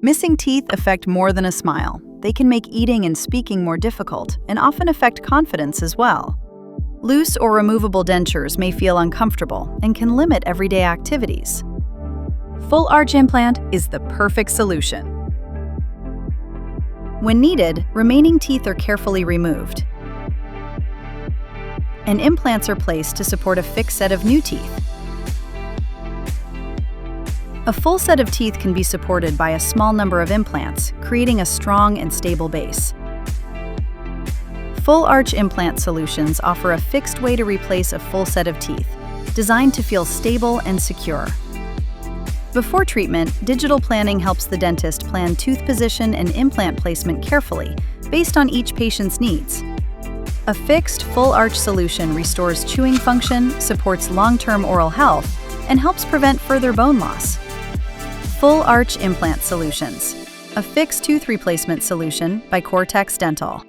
Missing teeth affect more than a smile. They can make eating and speaking more difficult and often affect confidence as well. Loose or removable dentures may feel uncomfortable and can limit everyday activities. Full arch implant is the perfect solution. When needed, remaining teeth are carefully removed, and implants are placed to support a fixed set of new teeth. A full set of teeth can be supported by a small number of implants, creating a strong and stable base. Full arch implant solutions offer a fixed way to replace a full set of teeth, designed to feel stable and secure. Before treatment, digital planning helps the dentist plan tooth position and implant placement carefully, based on each patient's needs. A fixed, full arch solution restores chewing function, supports long-term oral health, and helps prevent further bone loss. Full arch implant solutions, a fixed tooth replacement solution by Cortex Dental.